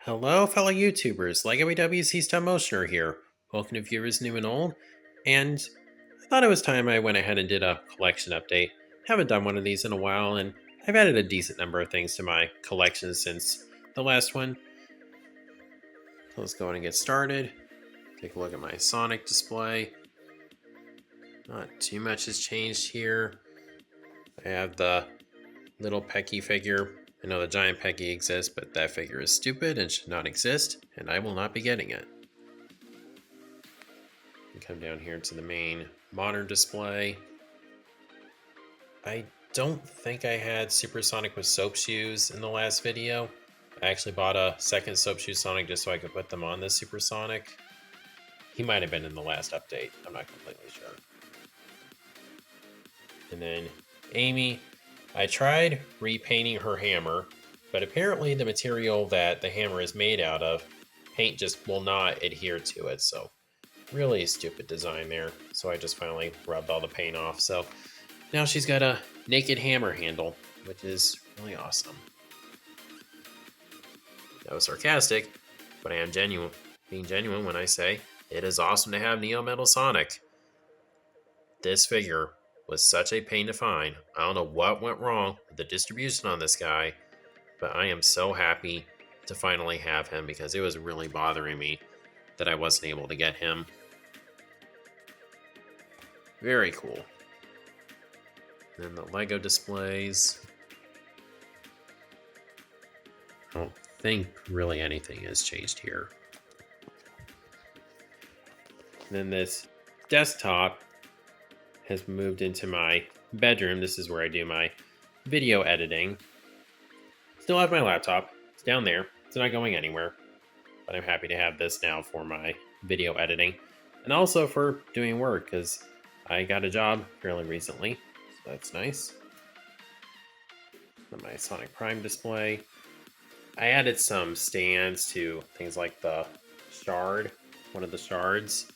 Hello, fellow YouTubers. LEGO EWC Stop Motioner here. Welcome to viewers new and old. And I thought it was time I went ahead and did a collection update. Haven't done one of these in a while, and I've added a decent number of things to my collection since the last one. So let's go ahead and get started. Take a look at my Sonic display. Not too much has changed here. I have the little Pecky figure. I know the giant Pecky exists, but that figure is stupid and should not exist, and I will not be getting it. Come down here to the main modern display. I don't think I had Supersonic with soap shoes in the last video. I actually bought a second soap shoe Sonic just so I could put them on this Supersonic. He might have been in the last update. I'm not completely sure. And then Amy, I tried repainting her hammer, but apparently the material that the hammer is made out of, paint just will not adhere to it. So really stupid design there. So I just finally rubbed all the paint off. So now she's got a naked hammer handle, which is really awesome. That was sarcastic, but I am being genuine when I say it is awesome to have Neo Metal Sonic. This figure was such a pain to find. I don't know what went wrong with the distribution on this guy, but I am so happy to finally have him because it was really bothering me that I wasn't able to get him. Very cool. Then the Lego displays. I don't think really anything has changed here. Then this desktop has moved into my bedroom. This is where I do my video editing. Still have my laptop. It's down there. It's not going anywhere. But I'm happy to have this now for my video editing. And also for doing work, because I got a job fairly recently. So that's nice. And my Sonic Prime display. I added some stands to things like the shard, one of the shards.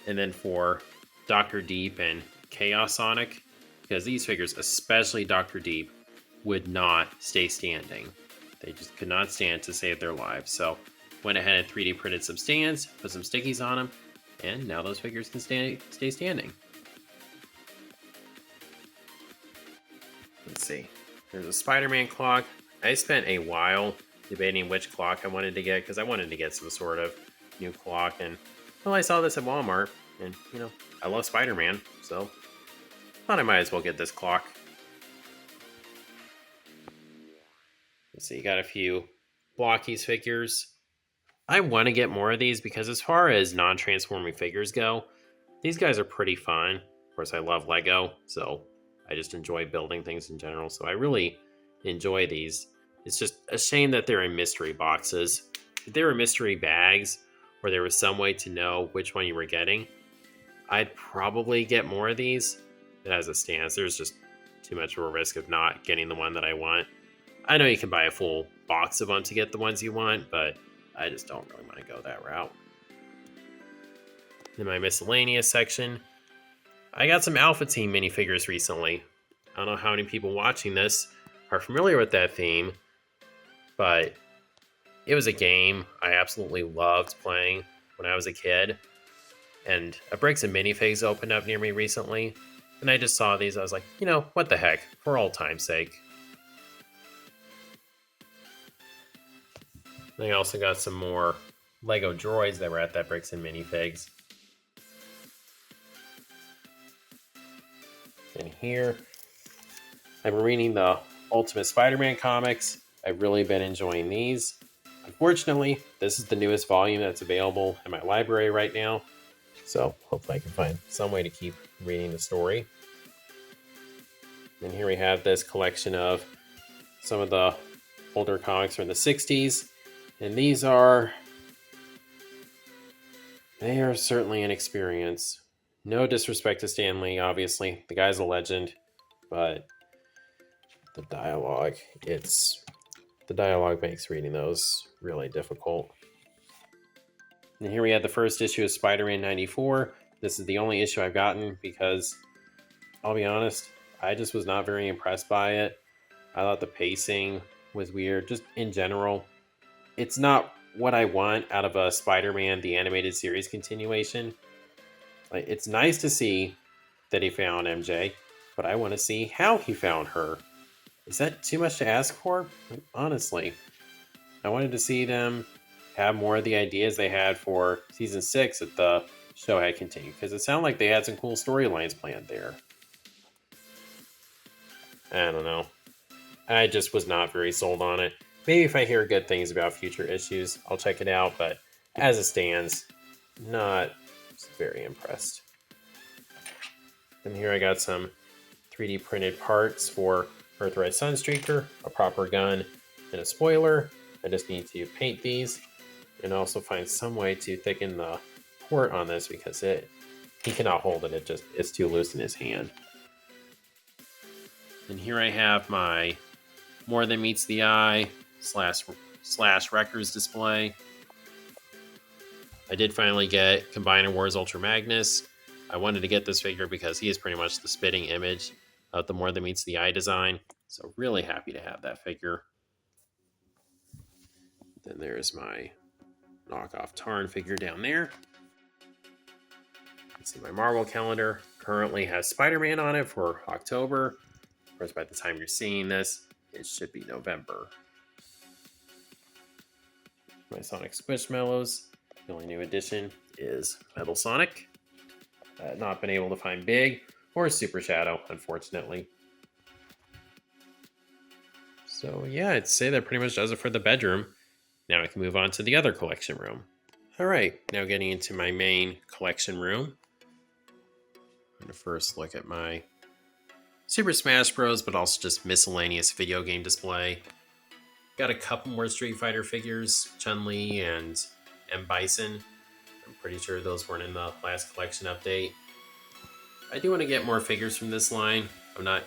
And then for Dr. Deep and Chaos Sonic, because these figures, especially Dr. Deep, would not stay standing. They just could not stand to save their lives. So went ahead and 3D printed some stands, put some stickies on them, and now those figures can stay standing. Let's see. There's a Spider-Man clock. I spent a while debating which clock I wanted to get because I wanted to get some sort of new clock. And well, I saw this at Walmart, and I love Spider-Man, so thought I might as well get this clock. Let's see, you got a few Blockies figures. I want to get more of these because as far as non-transforming figures go, these guys are pretty fun. Of course, I love Lego, so I just enjoy building things in general. So I really enjoy these. It's just a shame that they're in mystery boxes. If they were mystery bags, or there was some way to know which one you were getting, I'd probably get more of these. But as it stands, there's just too much of a risk of not getting the one that I want. I know you can buy a full box of them to get the ones you want, but I just don't really want to go that route. In my miscellaneous section, I got some Alpha Team minifigures recently. I don't know how many people watching this are familiar with that theme, but it was a game I absolutely loved playing when I was a kid. And a Bricks and Minifigs opened up near me recently, and I just saw these. I was like, what the heck, for old time's sake. And I also got some more Lego droids that were at that Bricks and Minifigs. And here, I've been reading the Ultimate Spider-Man comics. I've really been enjoying these. Unfortunately, this is the newest volume that's available in my library right now. So hopefully I can find some way to keep reading the story. And here we have this collection of some of the older comics from the 60s. And they are certainly an experience. No disrespect to Stan Lee, obviously. The guy's a legend. But the dialogue makes reading those really difficult. And here we have the first issue of Spider-Man 94. This is the only issue I've gotten because, I'll be honest, I just was not very impressed by it. I thought the pacing was weird, just in general. It's not what I want out of a Spider-Man the animated series continuation. Like, it's nice to see that he found MJ, but I want to see how he found her. Is that too much to ask for? Honestly, I wanted to see them have more of the ideas they had for season 6 that the show had continued, because it sounded like they had some cool storylines planned there. I don't know. I just was not very sold on it. Maybe if I hear good things about future issues, I'll check it out, but as it stands, not very impressed. And here I got some 3D printed parts for Earthrise Sunstreaker, a proper gun, and a spoiler. I just need to paint these and also find some way to thicken the port on this because he cannot hold it. It's too loose in his hand. And here I have my More Than Meets the Eye slash Wreckers display. I did finally get Combiner Wars Ultra Magnus. I wanted to get this figure because he is pretty much the spitting image of the More Than Meets the Eye design. So really happy to have that figure. Then there's my knockoff Tarn figure down there. You can see my Marvel calendar currently has Spider-Man on it for October. Of course, by the time you're seeing this, it should be November. My Sonic Squishmallows. The only new addition is Metal Sonic. Not been able to find Big or Super Shadow, unfortunately. So yeah, I'd say that pretty much does it for the bedroom. Now I can move on to the other collection room. All right, now getting into my main collection room. I'm gonna first look at my Super Smash Bros, but also just miscellaneous video game display. Got a couple more Street Fighter figures, Chun-Li and M. Bison. I'm pretty sure those weren't in the last collection update. I do want to get more figures from this line. I'm not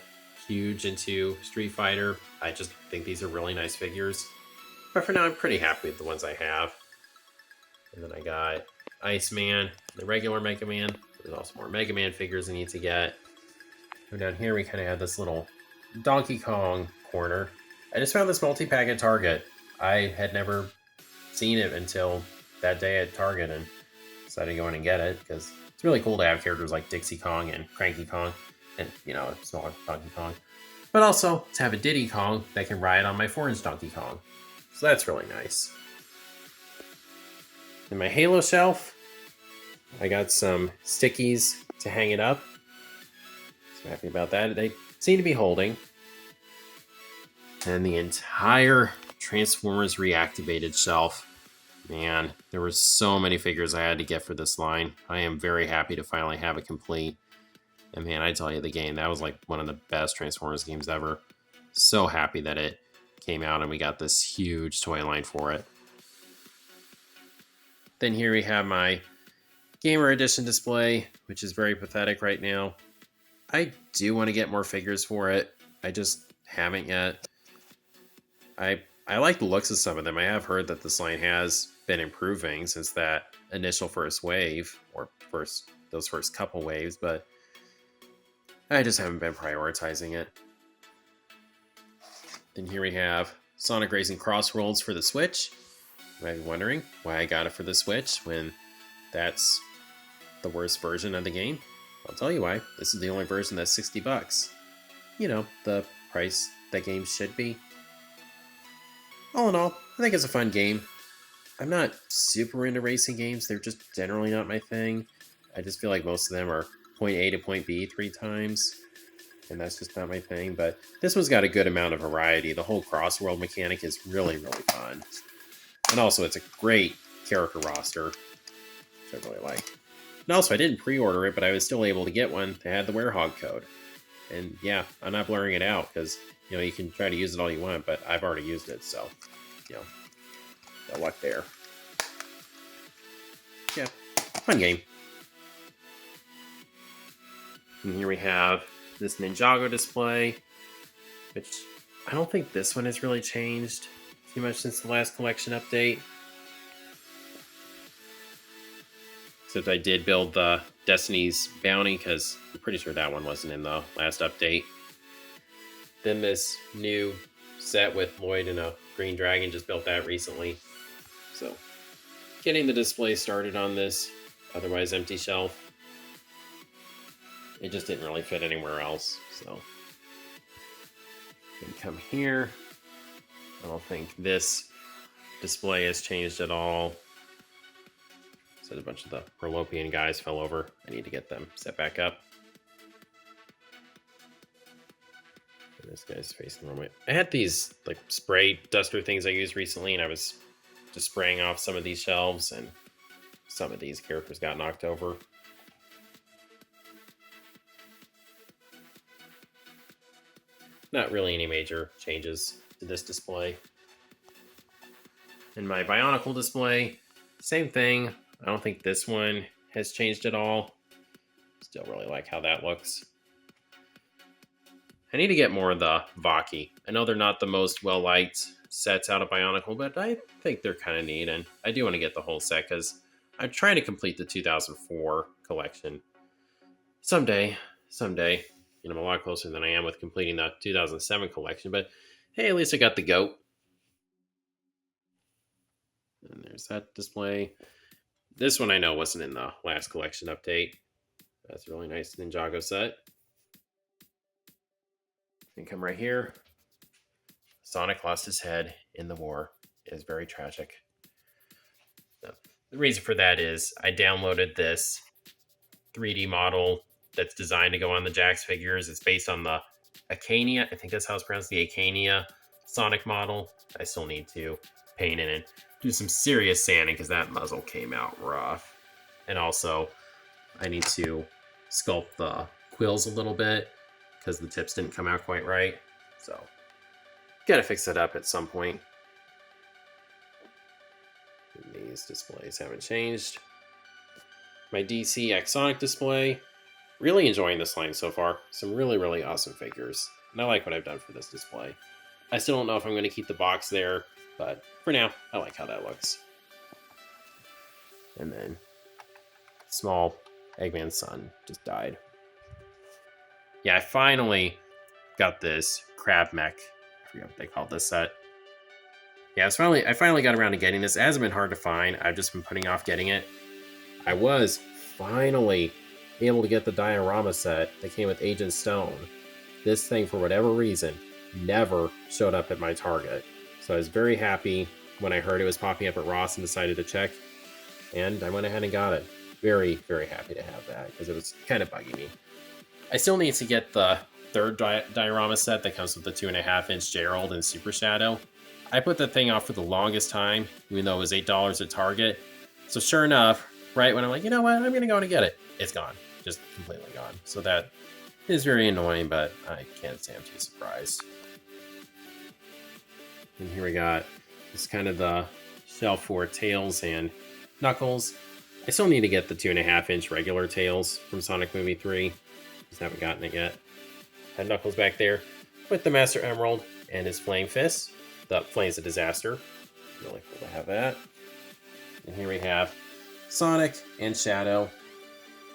huge into Street Fighter. I just think these are really nice figures. But for now, I'm pretty happy with the ones I have. And then I got Iceman, the regular Mega Man. There's also more Mega Man figures I need to get. And down here, we kind of have this little Donkey Kong corner. I just found this multi-pack at Target. I had never seen it until that day at Target and decided to go in and get it because it's really cool to have characters like Dixie Kong and Cranky Kong and, small Donkey Kong. But also to have a Diddy Kong that can ride on my 4-inch Donkey Kong. So that's really nice. In my Halo shelf, I got some stickies to hang it up. So happy about that. They seem to be holding. And the entire Transformers Reactivated shelf. Man, there were so many figures I had to get for this line. I am very happy to finally have it complete. And man, I tell you, the game, that was like one of the best Transformers games ever. So happy that it came out and we got this huge toy line for it. Then here we have my Gamer Edition display, which is very pathetic right now. I do want to get more figures for it. I just haven't yet. I like the looks of some of them. I have heard that this line has been improving since that initial first wave, or those first couple waves, but I just haven't been prioritizing it. Then here we have Sonic Racing Crossworlds for the Switch. You might be wondering why I got it for the Switch when that's the worst version of the game. I'll tell you why. This is the only version that's $60. You know, the price that games should be. All in all, I think it's a fun game. I'm not super into racing games. They're just generally not my thing. I just feel like most of them are point A to point B 3 times. And that's just not my thing. But this one's got a good amount of variety. The whole crossworld mechanic is really, really fun. And also, it's a great character roster, which I really like. And also, I didn't pre-order it, but I was still able to get one that had the Werehog code. And yeah, I'm not blurring it out because, you can try to use it all you want, but I've already used it, so, no luck there. Yeah, fun game. And here we have this Ninjago display, which I don't think this one has really changed too much since the last collection update. Except I did build the Destiny's Bounty because I'm pretty sure that one wasn't in the last update. Then this new set with Lloyd and a Green Dragon, just built that recently. So, getting the display started on this otherwise empty shelf. It just didn't really fit anywhere else, so. And come here. I don't think this display has changed at all. So a bunch of the Perlopian guys fell over. I need to get them set back up. And this guy's facing the wrong way. I had these like spray duster things I used recently, and I was just spraying off some of these shelves, and some of these characters got knocked over. Not really any major changes to this display. And my Bionicle display, same thing. I don't think this one has changed at all. Still really like how that looks. I need to get more of the Vaki. I know they're not the most well-liked sets out of Bionicle, but I think they're kind of neat, and I do want to get the whole set because I'm trying to complete the 2004 collection. Someday. You know, I'm a lot closer than I am with completing the 2007 collection, but hey, at least I got the GOAT. And there's that display. This one I know wasn't in the last collection update. That's a really nice Ninjago set. And come right here. Sonic lost his head in the war. It is very tragic. The reason for that is I downloaded this 3D model that's designed to go on the Jakks figures. It's based on the Acania. I think that's how it's pronounced, the Acania Sonic model. I still need to paint it and do some serious sanding because that muzzle came out rough. And also, I need to sculpt the quills a little bit because the tips didn't come out quite right. So, gotta fix that up at some point. And these displays haven't changed. My DC X Sonic display. Really enjoying this line so far. Some really, really awesome figures. And I like what I've done for this display. I still don't know if I'm going to keep the box there, but for now, I like how that looks. And then, small Eggman's son just died. Yeah, I finally got this Crab Mech. I forget what they called this set. Yeah, I finally got around to getting this. It hasn't been hard to find. I've just been putting off getting it. I was finally able to get the diorama set that came with Agent Stone. This thing, for whatever reason, never showed up at my Target. So I was very happy when I heard it was popping up at Ross and decided to check. And I went ahead and got it. Very, very happy to have that because it was kind of bugging me. I still need to get the third diorama set that comes with the 2.5-inch Gerald and Super Shadow. I put that thing off for the longest time, even though it was $8 at Target. So sure enough, right when I'm like, you know what, I'm going to go and get it, it's gone. Just completely gone. So that is very annoying, but I can't say I'm too surprised. And here we got this kind of the shelf for Tails and Knuckles. I still need to get the 2.5-inch regular Tails from Sonic Movie 3. Just haven't gotten it yet. Had Knuckles back there with the Master Emerald and his Flame Fist. The Flame's a Disaster. Really cool to have that. And here we have Sonic and Shadow.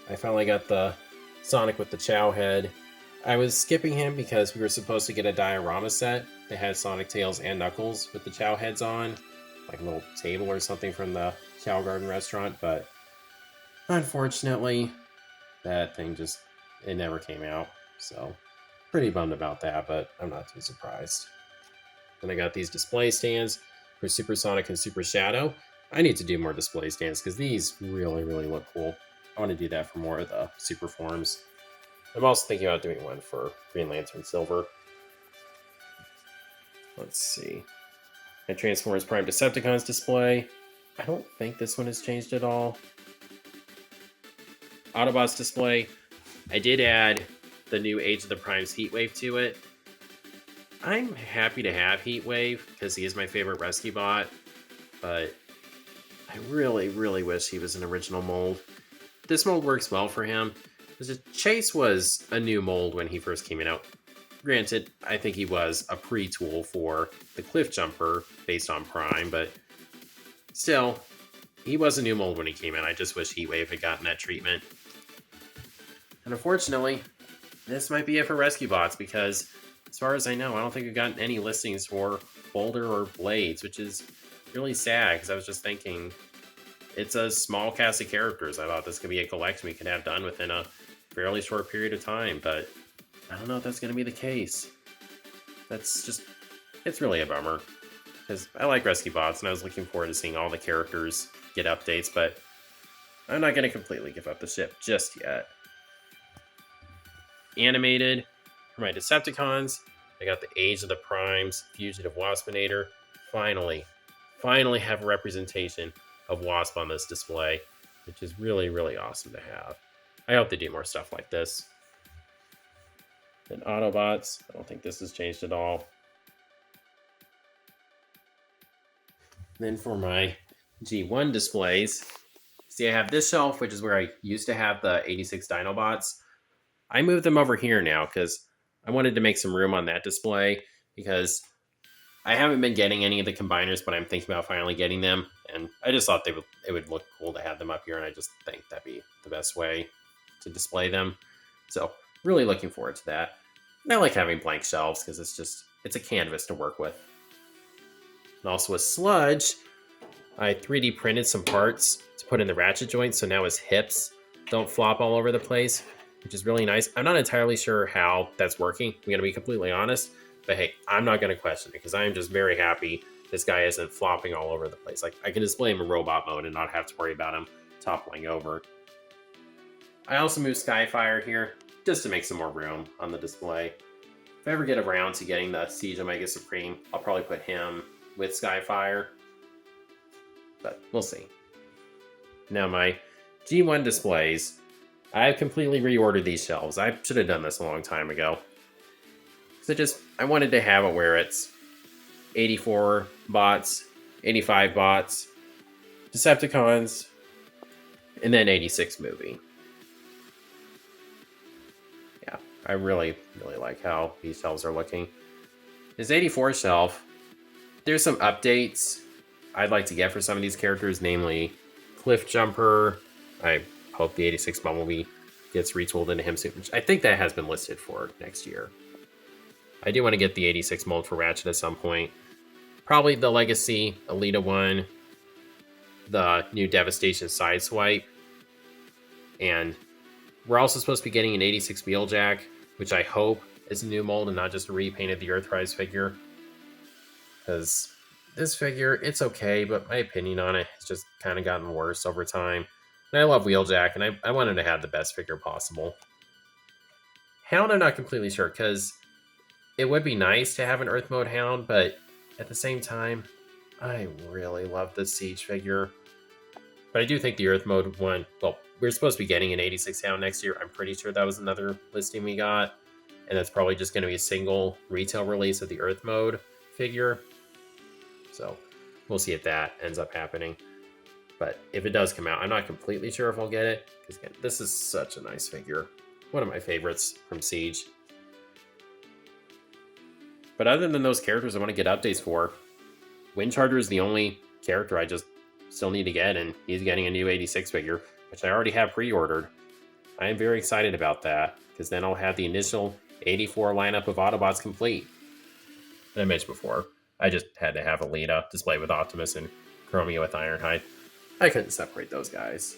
I finally got the Sonic with the Chow head. I was skipping him because we were supposed to get a diorama set that had Sonic, Tails, and Knuckles with the Chow heads on. Like a little table or something from the Chow Garden restaurant, but unfortunately, that thing just, it never came out. So, pretty bummed about that, but I'm not too surprised. Then I got these display stands for Super Sonic and Super Shadow. I need to do more display stands because these really, really look cool. I want to do that for more of the super forms. I'm also thinking about doing one for Green Lantern Silver. Let's see. My Transformers Prime Decepticons display. I don't think this one has changed at all. Autobots display. I did add the new Age of the Primes Heatwave to it. I'm happy to have Heatwave because he is my favorite rescue bot, but I really, really wish he was an original mold. This mold works well for him. Chase was a new mold when he first came out. Granted, I think he was a pre-tool for the Cliff Jumper based on Prime, but still, he was a new mold when he came in. I just wish Heatwave had gotten that treatment. And unfortunately, this might be it for Rescue Bots because, as far as I know, I don't think we've gotten any listings for Boulder or Blades, which is really sad because I was just thinking it's a small cast of characters. I thought this could be a collection we could have done within a fairly short period of time, but I don't know if that's going to be the case. That's just, it's really a bummer because I like Rescue Bots and I was looking forward to seeing all the characters get updates, but I'm not going to completely give up the ship just yet. Animated for my Decepticons, I got the Age of the Primes, Fugitive Waspinator. Finally have a representation of Wasp on this display, which is really, really awesome to have. I hope they do more stuff like this. And Autobots, I don't think this has changed at all. Then for my G1 displays, see I have this shelf, which is where I used to have the 86 Dinobots. I moved them over here now because I wanted to make some room on that display because I haven't been getting any of the combiners, but I'm thinking about finally getting them. And I just thought it would look cool to have them up here, and I just think that'd be the best way to display them. So really looking forward to that. And I like having blank shelves because it's a canvas to work with. And also with Sludge, I 3D printed some parts to put in the ratchet joint, so now his hips don't flop all over the place, which is really nice. I'm not entirely sure how that's working, I'm gonna be completely honest, but hey, I'm not gonna question it because I am just very happy this guy isn't flopping all over the place. Like, I can display him in robot mode and not have to worry about him toppling over. I also moved Skyfire here just to make some more room on the display. If I ever get around to getting the Siege Omega Supreme, I'll probably put him with Skyfire, but we'll see. Now my G1 displays, I've completely reordered these shelves. I should have done this a long time ago. Because I wanted to have it where it's 84 bots, 85 bots, Decepticons, and then 86 movie. Yeah, I really, really like how these shelves are looking. This 84 shelf, there's some updates I'd like to get for some of these characters, namely Cliff Jumper. I hope the 86 Bumblebee gets retooled into him soon, which I think that has been listed for next year. I do want to get the 86 mold for Ratchet at some point. Probably the Legacy Alita one, the new Devastation Sideswipe, and we're also supposed to be getting an 86 Wheeljack, which I hope is a new mold and not just a repaint of the Earthrise figure. Because this figure, it's okay, but my opinion on it has just kind of gotten worse over time. And I love Wheeljack, and I want him to have the best figure possible. Hound, I'm not completely sure, because it would be nice to have an Earth Mode Hound, but at the same time, I really love the Siege figure. But I do think the Earth Mode one, well, we're supposed to be getting an 86 Hound next year. I'm pretty sure that was another listing we got. And that's probably just going to be a single retail release of the Earth Mode figure. So we'll see if that ends up happening. But if it does come out, I'm not completely sure if I'll get it. Because again, this is such a nice figure. One of my favorites from Siege. But other than those characters I want to get updates for, Windcharger is the only character I just still need to get, and he's getting a new 86 figure, which I already have pre-ordered. I am very excited about that, because then I'll have the initial 84 lineup of Autobots complete. And I mentioned before, I just had to have Alita displayed with Optimus and Chromia with Ironhide. I couldn't separate those guys.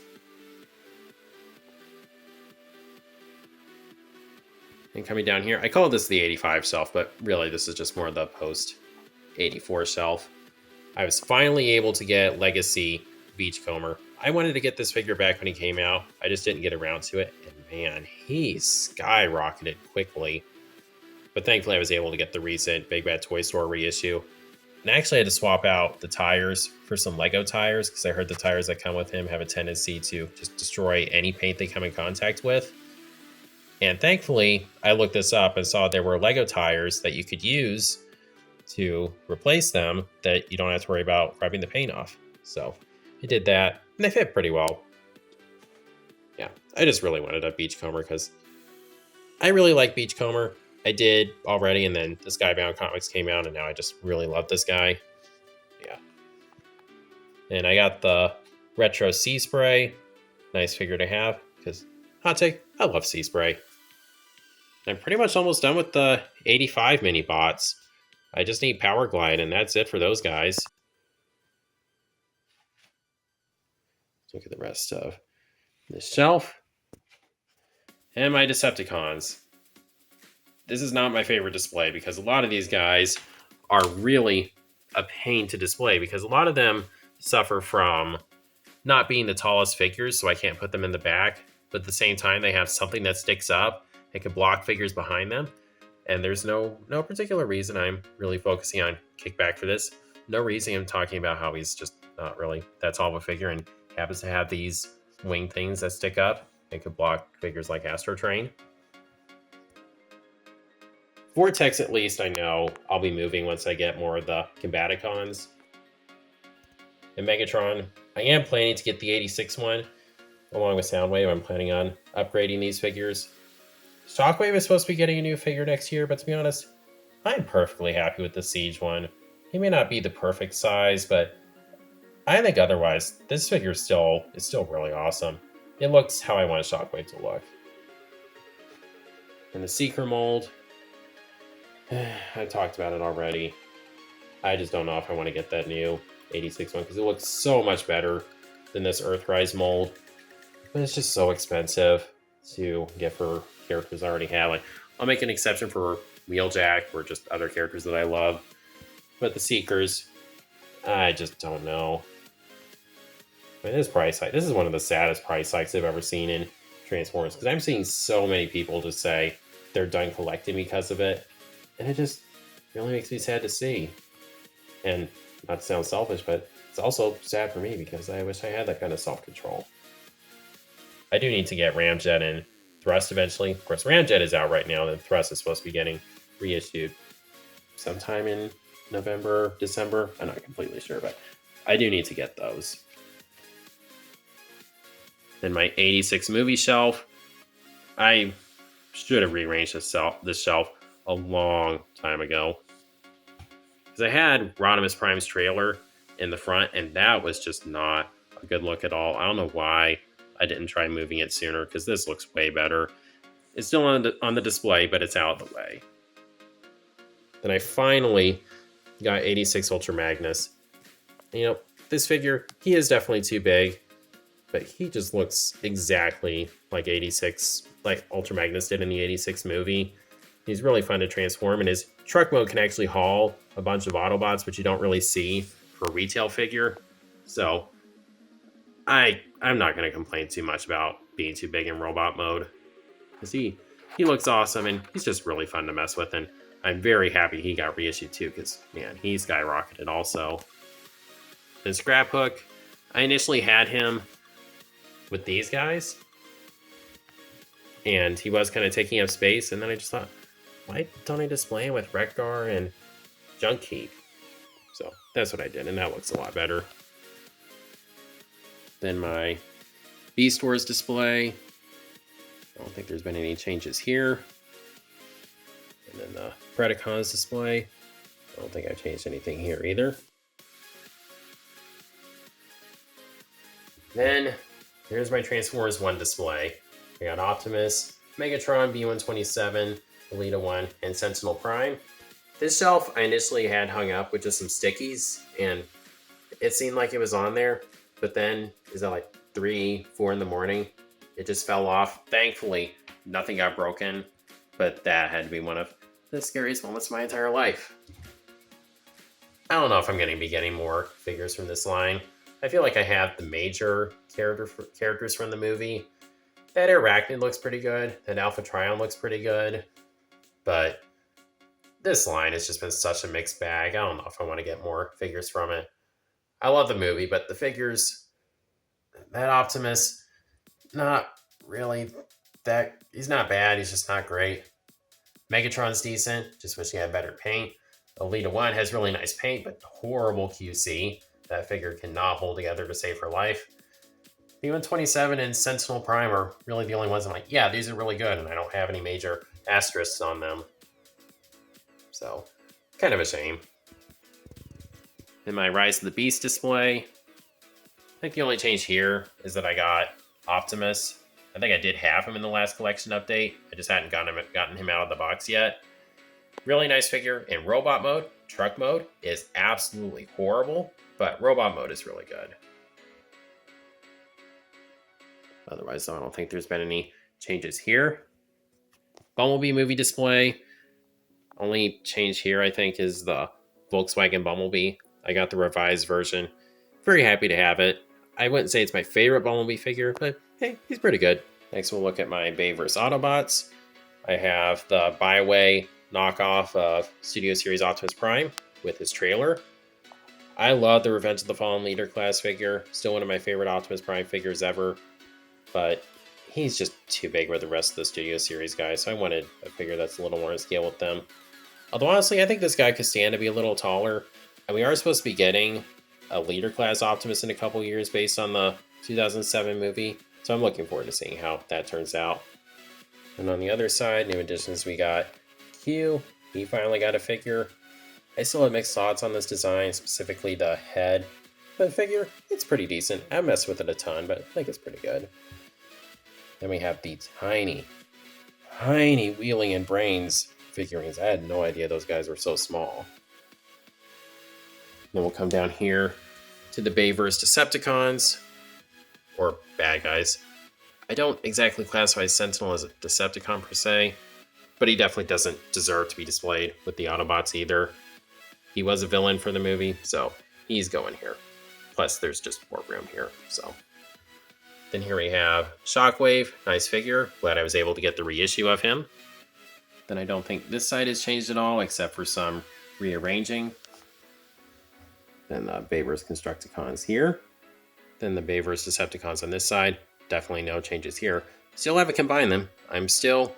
And coming down here, I call this the 85 shelf, but really this is just more of the post-84 shelf. I was finally able to get Legacy Beachcomber. I wanted to get this figure back when he came out. I just didn't get around to it. And man, he skyrocketed quickly. But thankfully I was able to get the recent Big Bad Toy Store reissue. And I actually had to swap out the tires for some Lego tires, because I heard the tires that come with him have a tendency to just destroy any paint they come in contact with. And thankfully, I looked this up and saw there were Lego tires that you could use to replace them that you don't have to worry about rubbing the paint off. So I did that, and they fit pretty well. Yeah, I just really wanted a Beachcomber because I really like Beachcomber. I did already, and then the Skybound comics came out, and now I just really love this guy. Yeah. And I got the Retro Sea Spray. Nice figure to have, because hot take, I love Sea Spray. I'm pretty much almost done with the 85 mini bots. I just need Power Glide, and that's it for those guys. look at the rest of this shelf. And my Decepticons. This is not my favorite display because a lot of these guys are really a pain to display because a lot of them suffer from not being the tallest figures, so I can't put them in the back. But at the same time, they have something that sticks up and can block figures behind them. And there's no particular reason I'm really focusing on Kickback for this. No reason I'm talking about how he's just not really that tall of a figure and happens to have these wing things that stick up and could block figures like Astro Train. Vortex, at least, I know I'll be moving once I get more of the Combaticons. And Megatron, I am planning to get the 86 one, along with Soundwave. I'm planning on upgrading these figures. Shockwave is supposed to be getting a new figure next year, but to be honest, I'm perfectly happy with the Siege one. He may not be the perfect size, but I think otherwise, this figure is still really awesome. It looks how I want Shockwave to look. And the Seeker mold, I talked about it already. I just don't know if I want to get that new 86 one because it looks so much better than this Earthrise mold. But it's just so expensive to get for characters I already have. Like, I'll make an exception for Wheeljack or just other characters that I love. But the Seekers, I just don't know. I mean, this price hike, this is one of the saddest price hikes I've ever seen in Transformers because I'm seeing so many people just say they're done collecting because of it. And it just really makes me sad to see. And not to sound selfish, but it's also sad for me because I wish I had that kind of self-control. I do need to get Ramjet and Thrust eventually. Of course, Ramjet is out right now, and Thrust is supposed to be getting reissued sometime in November, December. I'm not completely sure, but I do need to get those. Then my 86 movie shelf. I should have rearranged this shelf a long time ago. Because I had Rodimus Prime's trailer in the front, and that was just not a good look at all. I don't know why I didn't try moving it sooner, because this looks way better. It's still on the display, but it's out of the way. Then I finally got 86 Ultra Magnus. You know, this figure, he is definitely too big, but he just looks exactly like 86, like Ultra Magnus did in the 86 movie. He's really fun to transform, and his truck mode can actually haul a bunch of Autobots, which you don't really see for a retail figure. So I'm not going to complain too much about being too big in robot mode. Because he looks awesome, and he's just really fun to mess with, and I'm very happy he got reissued too, because, man, he skyrocketed also. And Scrap Hook, I initially had him with these guys, and he was kind of taking up space, and then I just thought, why don't I display him with Wreck-Gar and Junk-Heap? So that's what I did, and that looks a lot better. Then my Beast Wars display. I don't think there's been any changes here. And then the Predacons display. I don't think I changed anything here either. Then here's my Transformers 1 display. I got Optimus, Megatron, B127, Elita 1, and Sentinel Prime. This shelf I initially had hung up with just some stickies, and it seemed like it was on there, but then, is that like 3, 4 in the morning? It just fell off. Thankfully, nothing got broken, but that had to be one of the scariest moments of my entire life. I don't know if I'm going to be getting more figures from this line. I feel like I have the major characters from the movie. That Arachnid looks pretty good. That Alpha Trion looks pretty good. But this line has just been such a mixed bag. I don't know if I want to get more figures from it. I love the movie, but the figures, that Optimus, not really that. He's not bad. He's just not great. Megatron's decent. Just wish he had better paint. Elita 1 has really nice paint, but horrible QC. That figure cannot hold together to save her life. B127 and Sentinel Prime are really the only ones I'm like, yeah, these are really good, and I don't have any major asterisks on them. So, kind of a shame. In my Rise of the Beast display, I think the only change here is that I got Optimus. I think I did have him in the last collection update. I just hadn't gotten him out of the box yet. Really nice figure in robot mode. Truck mode is absolutely horrible, but robot mode is really good. Otherwise, I don't think there's been any changes here. Bumblebee movie display. Only change here, I think, is the Volkswagen Bumblebee. I got the revised version. Very happy to have it. I wouldn't say it's my favorite Bumblebee figure, but hey, he's pretty good. Next, we'll look at my Bay vs. Autobots. I have the Byway knockoff of Studio Series Optimus Prime with his trailer. I love the Revenge of the Fallen Leader class figure. Still one of my favorite Optimus Prime figures ever. But he's just too big with the rest of the Studio Series guys, so I wanted a figure that's a little more in scale with them. Although honestly, I think this guy could stand to be a little taller. And we are supposed to be getting a Leader class Optimus in a couple years based on the 2007 movie. So I'm looking forward to seeing how that turns out. And on the other side, new additions, we got Q. He finally got a figure. I still have mixed thoughts on this design, specifically the head. But the figure, it's pretty decent. I messed with it a ton, but I think it's pretty good. Then we have the tiny Wheeling and Brains figurines. I had no idea those guys were so small. Then we'll come down here to the Bayverse Decepticons, or bad guys. I don't exactly classify Sentinel as a Decepticon per se, but he definitely doesn't deserve to be displayed with the Autobots either. He was a villain for the movie, so he's going here. Plus, there's just more room here, so. Then here we have Shockwave, nice figure. Glad I was able to get the reissue of him. Then I don't think this side has changed at all, except for some rearranging. Then the Bayverse Constructicons here. Then the Bayverse Decepticons on this side. Definitely no changes here. Still haven't combined them. I'm still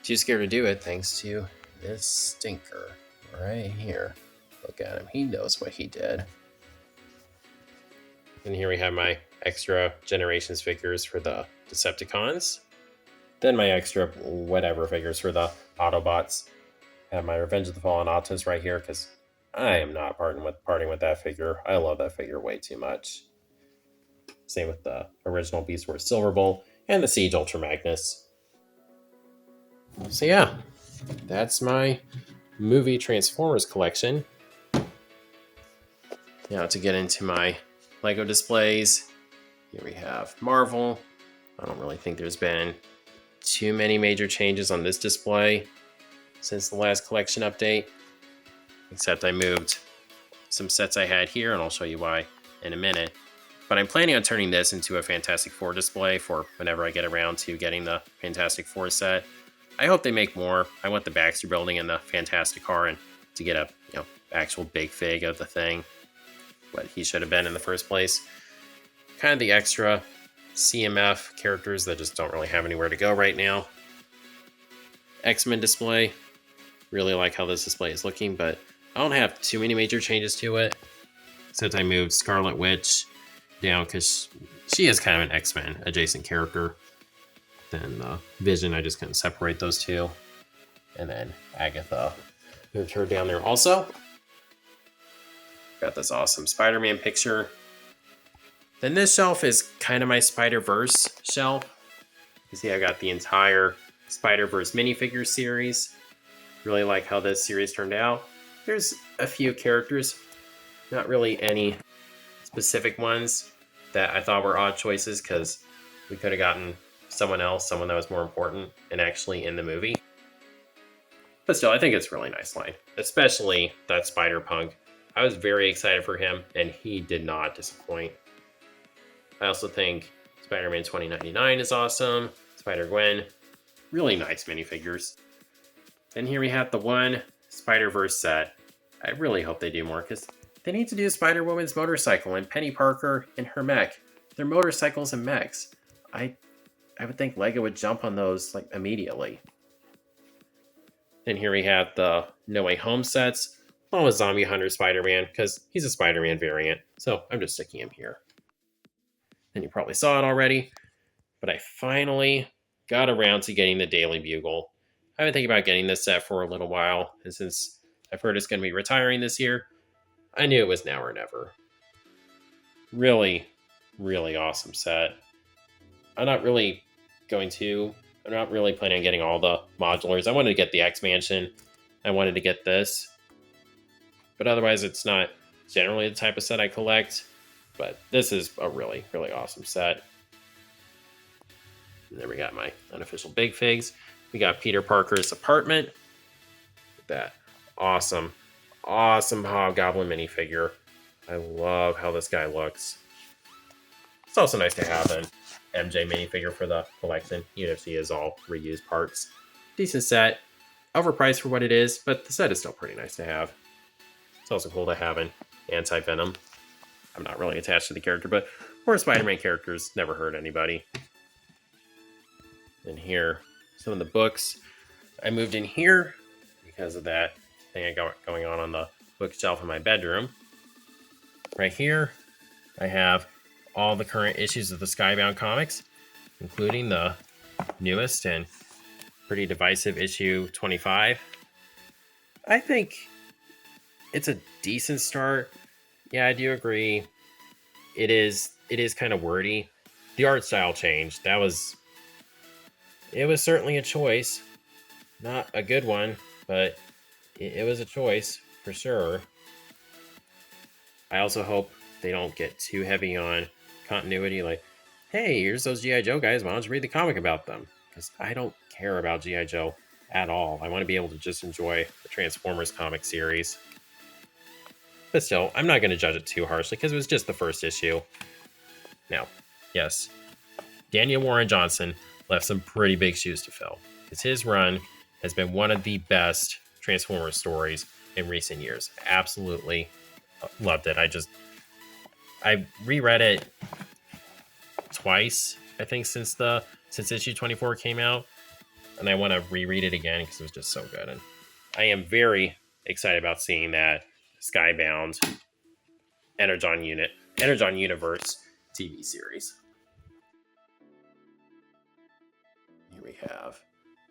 too scared to do it thanks to this stinker right here. Look at him. He knows what he did. And here we have my extra Generations figures for the Decepticons. Then my extra whatever figures for the Autobots. I have my Revenge of the Fallen Optimus right here because I am not parting with that figure. I love that figure way too much. Same with the original Beast Wars Silver Bowl and the Siege Ultra Magnus. So yeah, that's my movie Transformers collection. Now to get into my Lego displays. Here we have Marvel. I don't really think there's been too many major changes on this display since the last collection update, except I moved some sets I had here, and I'll show you why in a minute. But I'm planning on turning this into a Fantastic Four display for whenever I get around to getting the Fantastic Four set. I hope they make more. I want the Baxter Building and the Fantastic Car, and to get a actual big fig of the thing, what he should have been in the first place. Kind of the extra CMF characters that just don't really have anywhere to go right now. X-Men display. Really like how this display is looking, but I don't have too many major changes to it. Since I moved Scarlet Witch down because she is kind of an X-Men adjacent character. Then Vision, I just couldn't separate those two. And then Agatha, moved her down there also. Got this awesome Spider-Man picture. Then this shelf is kind of my Spider-Verse shelf. You see I got the entire Spider-Verse minifigure series. Really like how this series turned out. There's a few characters, not really any specific ones that I thought were odd choices because we could have gotten someone else, someone that was more important and actually in the movie. But still, I think it's a really nice line, especially that Spider-Punk. I was very excited for him, and he did not disappoint. I also think Spider-Man 2099 is awesome. Spider-Gwen, really nice minifigures. Then here we have the one Spider-Verse set. I really hope they do more, because they need to do Spider-Woman's motorcycle and Penny Parker and her mech. They're motorcycles and mechs. I would think LEGO would jump on those like immediately. Then here we have the No Way Home sets, along with Zombie Hunter Spider-Man, because he's a Spider-Man variant, so I'm just sticking him here. And you probably saw it already, but I finally got around to getting the Daily Bugle. I've been thinking about getting this set for a little while, and since I've heard it's going to be retiring this year, I knew it was now or never. Really, really awesome set. I'm not really planning on getting all the modulars. I wanted to get the X-Mansion. I wanted to get this. But otherwise, it's not generally the type of set I collect. But this is a really, really awesome set. And then we got my unofficial Big Figs. We got Peter Parker's apartment. That awesome, awesome Hobgoblin minifigure. I love how this guy looks. It's also nice to have an MJ minifigure for the collection, even if he is all reused parts. Decent set. Overpriced for what it is, but the set is still pretty nice to have. It's also cool to have an Anti-Venom. I'm not really attached to the character, but more Spider-Man characters never hurt anybody. And here, some of the books. I moved in here because of that thing I got going on the bookshelf in my bedroom. Right here, I have all the current issues of the Skybound comics, including the newest and pretty divisive issue 25. I think it's a decent start. Yeah, I do agree. It is kind of wordy. The art style changed. It was certainly a choice. Not a good one, but it was a choice for sure. I also hope they don't get too heavy on continuity, like, hey, here's those G.I. Joe guys, why don't you read the comic about them? Because I don't care about G.I. Joe at all. I want to be able to just enjoy the Transformers comic series. But still, I'm not going to judge it too harshly because it was just the first issue. Now, yes, Daniel Warren Johnson left some pretty big shoes to fill, because his run has been one of the best Transformers stories in recent years. Absolutely loved it. I reread it twice, I think, since issue 24 came out, and I want to reread it again because it was just so good. And I am very excited about seeing that Skybound Energon Universe TV series. Here we have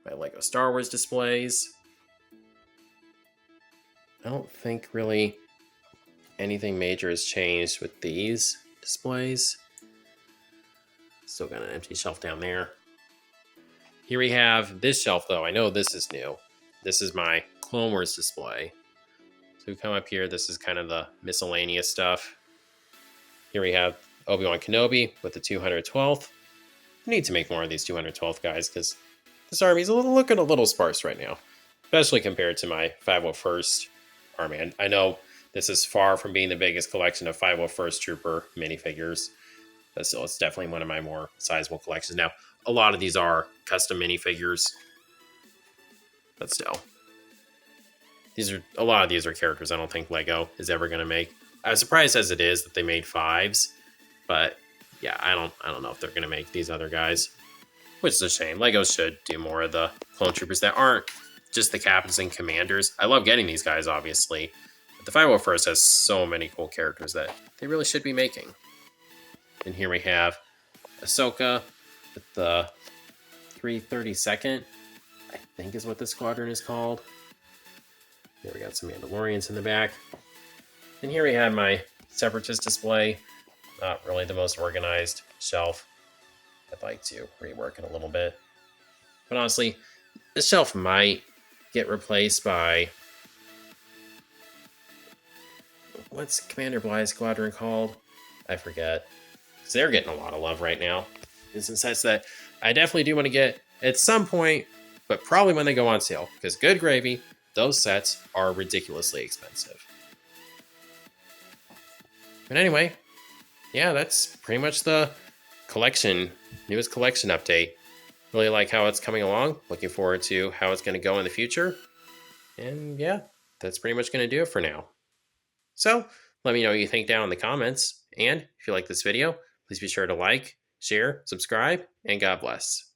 my Lego Star Wars displays. I don't think really anything major has changed with these displays. Still got an empty shelf down there. Here we have this shelf, though. I know this is new. This is my Clone Wars display. So we come up here. This is kind of the miscellaneous stuff. Here we have Obi-Wan Kenobi with the 212th. I need to make more of these 212th guys because this army's looking a little sparse right now, especially compared to my 501st army. I know this is far from being the biggest collection of 501st Trooper minifigures, but still, it's definitely one of my more sizable collections. Now, a lot of these are custom minifigures, but still, a lot of these are characters I don't think Lego is ever going to make. I was surprised as it is that they made 5s, but yeah, I don't know if they're going to make these other guys, which is a shame. Lego should do more of the clone troopers that aren't just the captains and commanders. I love getting these guys, obviously, but the 501st has so many cool characters that they really should be making. And here we have Ahsoka with the 332nd, I think is what the squadron is called. Here we got some Mandalorians in the back. And here we have my Separatist display. Not really the most organized shelf. I'd like to rework it a little bit. But honestly, this shelf might get replaced by... what's Commander Bly's squadron called? I forget. Because they're getting a lot of love right now. It's in sets that I definitely do want to get at some point, but probably when they go on sale. Because good gravy, those sets are ridiculously expensive. But anyway, yeah, that's pretty much the newest collection update. Really like how it's coming along. Looking forward to how it's going to go in the future. And yeah, that's pretty much going to do it for now. So let me know what you think down in the comments. And if you like this video, please be sure to like, share, subscribe, and God bless.